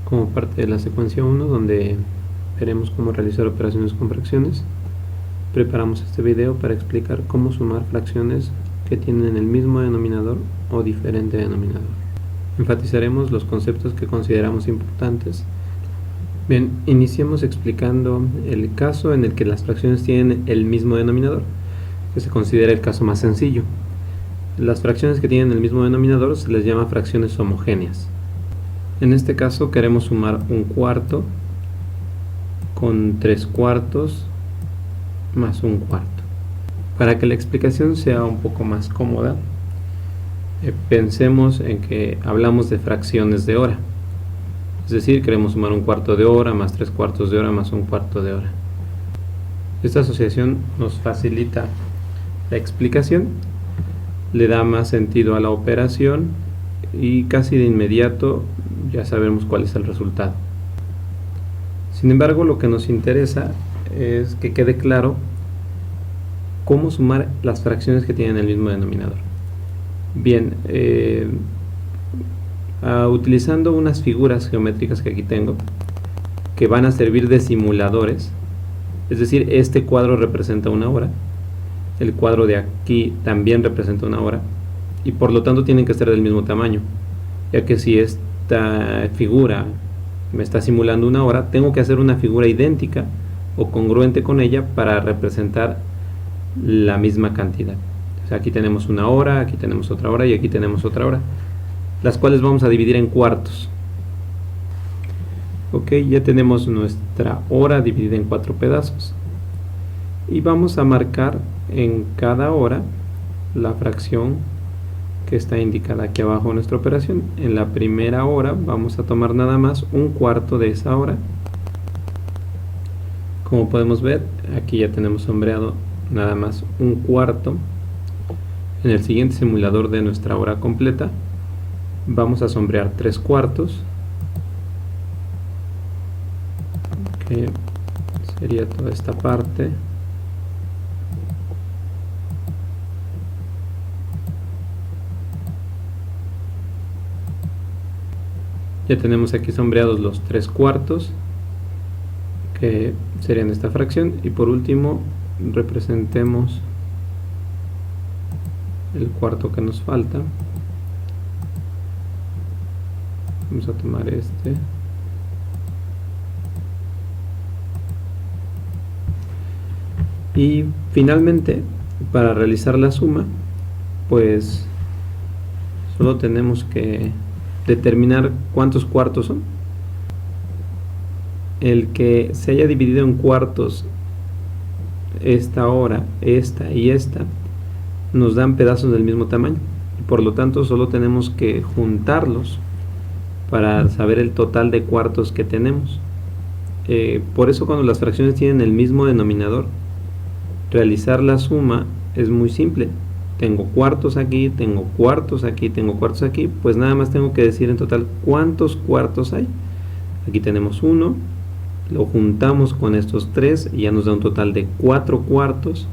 como parte de la secuencia 1, donde veremos cómo realizar operaciones con fracciones. Preparamos este video para explicar cómo sumar fracciones que tienen el mismo denominador o diferente denominador. Enfatizaremos los conceptos que consideramos importantes. Bien, iniciemos explicando el caso en el que las fracciones tienen el mismo denominador, que se considera el caso más sencillo. Las fracciones que tienen el mismo denominador se les llama fracciones homogéneas. En este caso queremos sumar un cuarto con 3/4 más un cuarto. Para que la explicación sea un poco más cómoda, pensemos en que hablamos de fracciones de hora. Es decir, queremos sumar un cuarto de hora más 3/4 de hora más un cuarto de hora. Esta asociación nos facilita la explicación, le da más sentido a la operación y casi de inmediato ya sabemos cuál es el resultado. Sin embargo, lo que nos interesa es que quede claro cómo sumar las fracciones que tienen el mismo denominador. Bien, utilizando unas figuras geométricas que aquí tengo, que van a servir de simuladores, es decir, este cuadro representa una hora, el cuadro de aquí también representa una hora, y por lo tanto tienen que ser del mismo tamaño, ya que si esta figura me está simulando una hora, tengo que hacer una figura idéntica o congruente con ella para representar la misma cantidad. O sea, aquí tenemos una hora, aquí tenemos otra hora y aquí tenemos otra hora, las cuales vamos a dividir en cuartos. Ok, ya tenemos nuestra hora dividida en 4 pedazos y vamos a marcar en cada hora la fracción que está indicada aquí abajo en nuestra operación. En la primera hora vamos a tomar nada más un cuarto de esa hora. Como podemos ver, aquí ya tenemos sombreado nada más un cuarto. En el siguiente simulador de nuestra hora completa vamos a sombrear 3/4, que sería toda esta parte. Ya tenemos aquí sombreados los 3/4, que serían esta fracción, y por último representemos el cuarto que nos falta. Vamos a tomar este. Y finalmente, para realizar la suma, pues solo tenemos que determinar cuántos cuartos son. El que se haya dividido en cuartos esta hora, esta y esta, nos dan pedazos del mismo tamaño. Por lo tanto, solo tenemos que juntarlos para saber el total de cuartos que tenemos. Por eso, cuando las fracciones tienen el mismo denominador, realizar la suma es muy simple. Tengo cuartos aquí, tengo cuartos aquí, tengo cuartos aquí, pues nada más tengo que decir en total cuántos cuartos hay. Aquí tenemos 1, lo juntamos con estos 3 y ya nos da un total de 4 cuartos,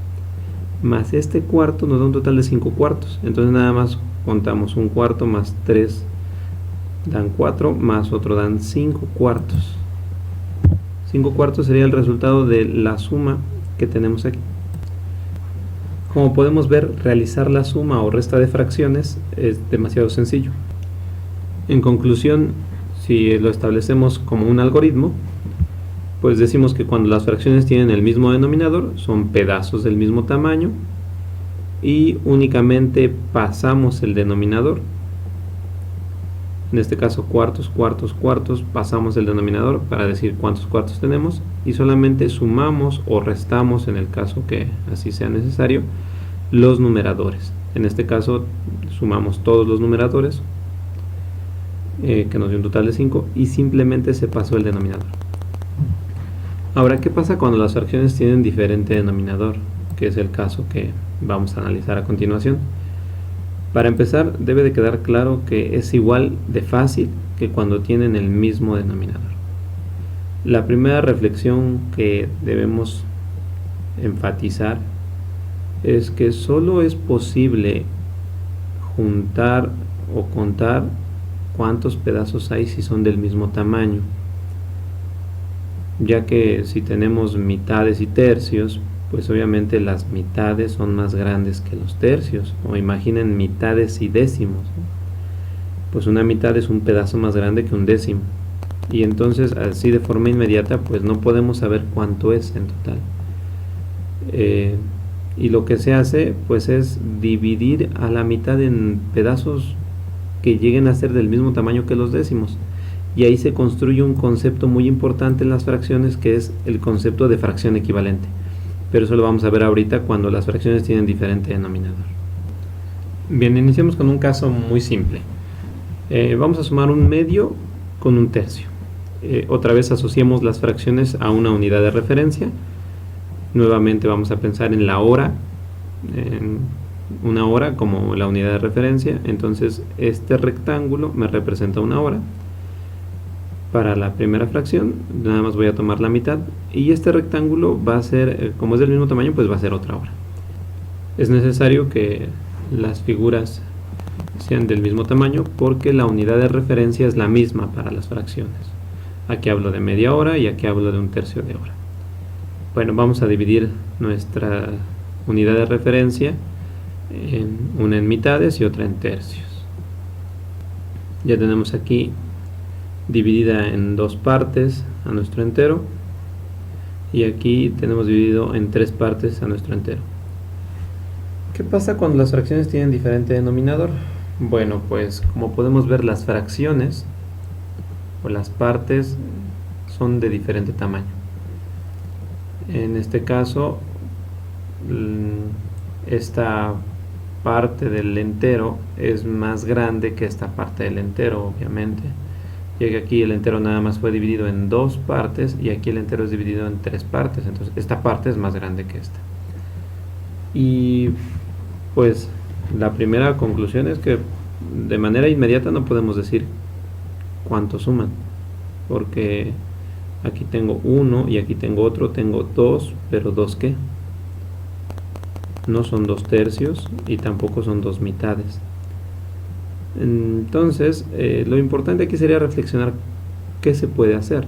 más este cuarto nos da un total de 5 cuartos. Entonces nada más contamos un cuarto más 3 dan 4, más otro dan 5 cuartos. 5 cuartos sería el resultado de la suma que tenemos aquí. Como podemos ver, realizar la suma o resta de fracciones es demasiado sencillo. En conclusión, si lo establecemos como un algoritmo, pues decimos que cuando las fracciones tienen el mismo denominador, son pedazos del mismo tamaño y únicamente pasamos el denominador. En este caso, cuartos, cuartos, cuartos, pasamos el denominador para decir cuántos cuartos tenemos y solamente sumamos o restamos, en el caso que así sea necesario, los numeradores. En este caso, sumamos todos los numeradores, que nos dio un total de 5, y simplemente se pasó el denominador. Ahora, ¿qué pasa cuando las fracciones tienen diferente denominador? Que es el caso que vamos a analizar a continuación. Para empezar, debe de quedar claro que es igual de fácil que cuando tienen el mismo denominador. La primera reflexión que debemos enfatizar es que solo es posible juntar o contar cuántos pedazos hay si son del mismo tamaño, ya que si tenemos mitades y tercios, pues obviamente las mitades son más grandes que los tercios, o imaginen mitades y décimos, pues una mitad es un pedazo más grande que un décimo, y entonces así de forma inmediata pues no podemos saber cuánto es en total. Y lo que se hace pues es dividir a la mitad en pedazos que lleguen a ser del mismo tamaño que los décimos, y ahí se construye un concepto muy importante en las fracciones, que es el concepto de fracción equivalente, pero eso lo vamos a ver ahorita cuando las fracciones tienen diferente denominador. Bien, iniciamos con un caso muy simple. Vamos a sumar un medio con un tercio. Otra vez asociamos las fracciones a una unidad de referencia. Nuevamente vamos a pensar en la hora, en una hora como la unidad de referencia. Entonces este rectángulo me representa una hora. Para la primera fracción nada más voy a tomar la mitad, y este rectángulo va a ser, como es del mismo tamaño, pues va a ser otra hora. Es necesario que las figuras sean del mismo tamaño porque la unidad de referencia es la misma para las fracciones. Aquí hablo de media hora y aquí hablo de un tercio de hora. Bueno, vamos a dividir nuestra unidad de referencia una en mitades y otra en tercios. Ya tenemos aquí dividida en dos partes a nuestro entero, y aquí tenemos dividido en tres partes a nuestro entero. ¿Qué pasa cuando las fracciones tienen diferente denominador? Bueno, pues como podemos ver, las fracciones o las partes son de diferente tamaño. En este caso, esta parte del entero es más grande que esta parte del entero, obviamente, ya que aquí el entero nada más fue dividido en dos partes y aquí el entero es dividido en tres partes, entonces esta parte es más grande que esta. Y pues la primera conclusión es que de manera inmediata no podemos decir cuánto suman, porque aquí tengo uno y aquí tengo otro, tengo dos, pero ¿dos qué? No son dos tercios y tampoco son dos mitades. Entonces, lo importante aquí sería reflexionar qué se puede hacer.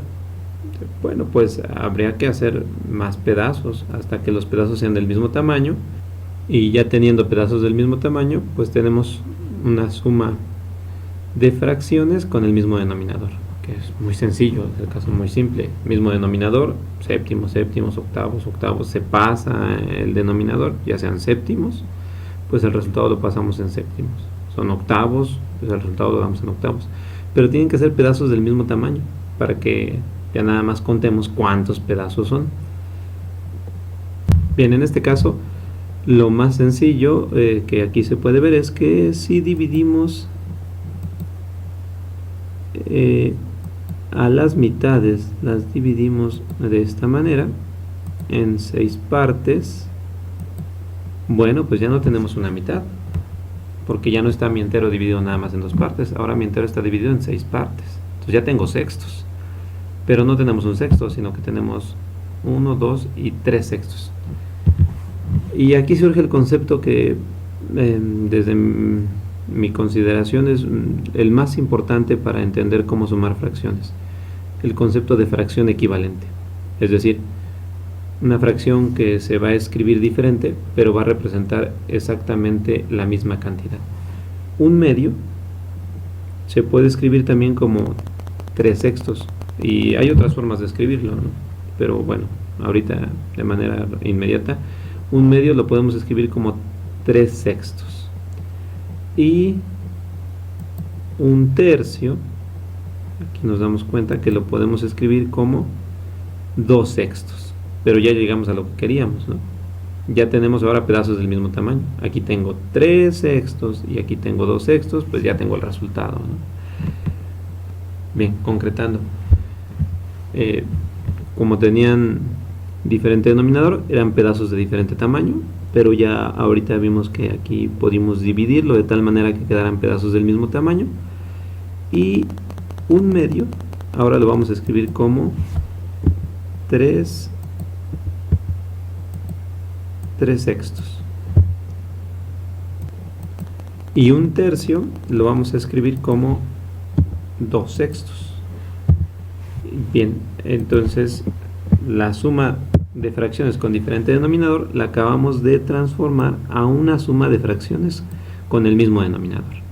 Bueno, pues habría que hacer más pedazos hasta que los pedazos sean del mismo tamaño, y ya teniendo pedazos del mismo tamaño, pues tenemos una suma de fracciones con el mismo denominador, que es muy sencillo, es el caso muy simple. Mismo denominador, séptimos, séptimos, octavos, octavos, se pasa el denominador, ya sean séptimos, pues el resultado lo pasamos en séptimos. Son octavos, pues el resultado lo damos en octavos, pero tienen que ser pedazos del mismo tamaño para que ya nada más contemos cuántos pedazos son. Bien, en este caso lo más sencillo que aquí se puede ver es que si dividimos a las mitades, las dividimos de esta manera en 6 partes, bueno, pues ya no tenemos una mitad, porque ya no está mi entero dividido nada más en dos partes, ahora mi entero está dividido en 6 partes. Entonces ya tengo sextos, pero no tenemos un sexto, sino que tenemos 1, 2 y 3 sextos. Y aquí surge el concepto que desde mi consideración es el más importante para entender cómo sumar fracciones: el concepto de fracción equivalente. Es decir, una fracción que se va a escribir diferente, pero va a representar exactamente la misma cantidad. Un medio se puede escribir también como 3 sextos, y hay otras formas de escribirlo, ¿no? Pero bueno, ahorita de manera inmediata, un medio lo podemos escribir como 3 sextos. Y un tercio, aquí nos damos cuenta que lo podemos escribir como 2 sextos. Pero ya llegamos a lo que queríamos, ¿no? Ya tenemos ahora pedazos del mismo tamaño. Aquí tengo 3 sextos y aquí tengo 2 sextos, pues ya tengo el resultado, ¿no? Bien, concretando. Como tenían diferente denominador, eran pedazos de diferente tamaño, pero ya ahorita vimos que aquí pudimos dividirlo de tal manera que quedaran pedazos del mismo tamaño. Y un medio, ahora lo vamos a escribir como 3 sextos. Y un tercio lo vamos a escribir como 2/6. Bien, entonces la suma de fracciones con diferente denominador la acabamos de transformar a una suma de fracciones con el mismo denominador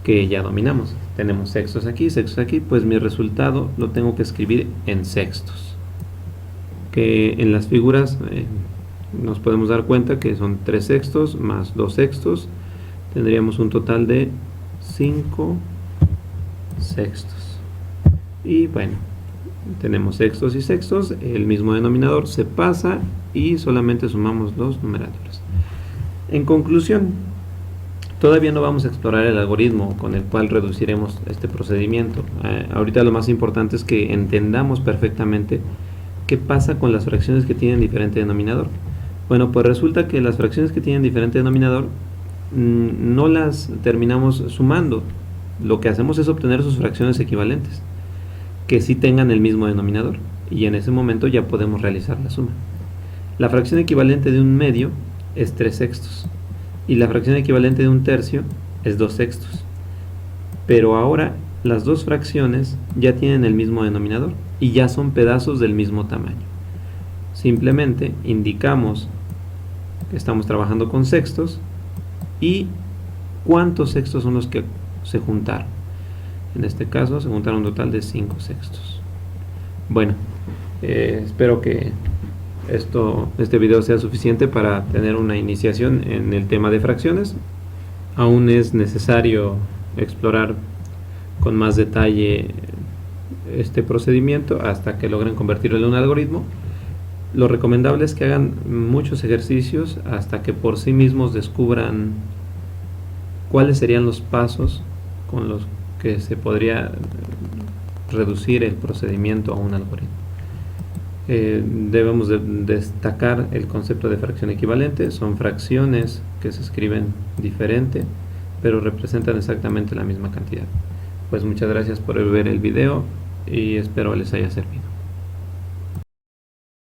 que ya dominamos. Tenemos sextos aquí, pues mi resultado lo tengo que escribir en sextos, que en las figuras nos podemos dar cuenta que son 3/6 más 2/6, tendríamos un total de 5/6. Y bueno, tenemos sextos y sextos, el mismo denominador se pasa y solamente sumamos los numeradores. En conclusión, todavía no vamos a explorar el algoritmo con el cual reduciremos este procedimiento. Ahorita lo más importante es que entendamos perfectamente qué pasa con las fracciones que tienen diferente denominador. Bueno, pues resulta que las fracciones que tienen diferente denominador no las terminamos sumando. Lo que hacemos es obtener sus fracciones equivalentes que sí tengan el mismo denominador, y en ese momento ya podemos realizar la suma. La fracción equivalente de un medio es 3/6 y la fracción equivalente de un tercio es 2/6, pero ahora las dos fracciones ya tienen el mismo denominador y ya son pedazos del mismo tamaño. Simplemente indicamos que estamos trabajando con sextos y cuántos sextos son los que se juntaron. En este caso se juntaron un total de 5/6. Bueno, espero que este video sea suficiente para tener una iniciación en el tema de fracciones. Aún es necesario explorar con más detalle este procedimiento hasta que logren convertirlo en un algoritmo. Lo recomendable es que hagan muchos ejercicios hasta que por sí mismos descubran cuáles serían los pasos con los que se podría reducir el procedimiento a un algoritmo. Debemos destacar el concepto de fracción equivalente. Son fracciones que se escriben diferente, pero representan exactamente la misma cantidad. Pues muchas gracias por ver el video y espero les haya servido.